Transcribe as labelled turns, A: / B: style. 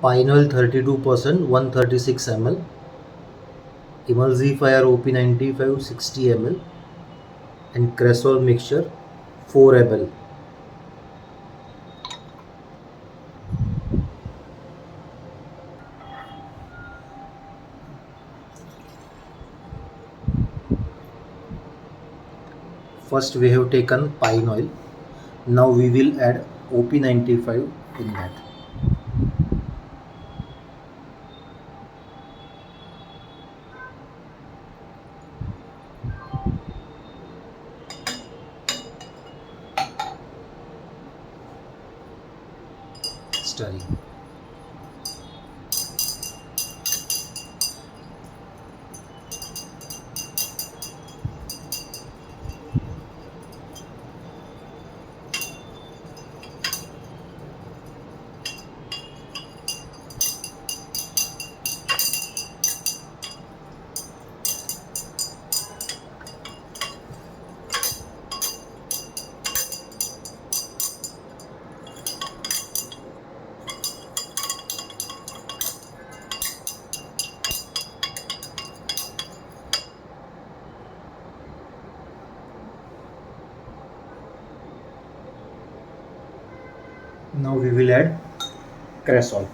A: Phenyl 32%, 136 ml, emulsifier OP95 60 ml, and cresol mixture 4 ml. First we have taken pine oil. Now we will add OP95 in that. Stirring. Now we will add cresol.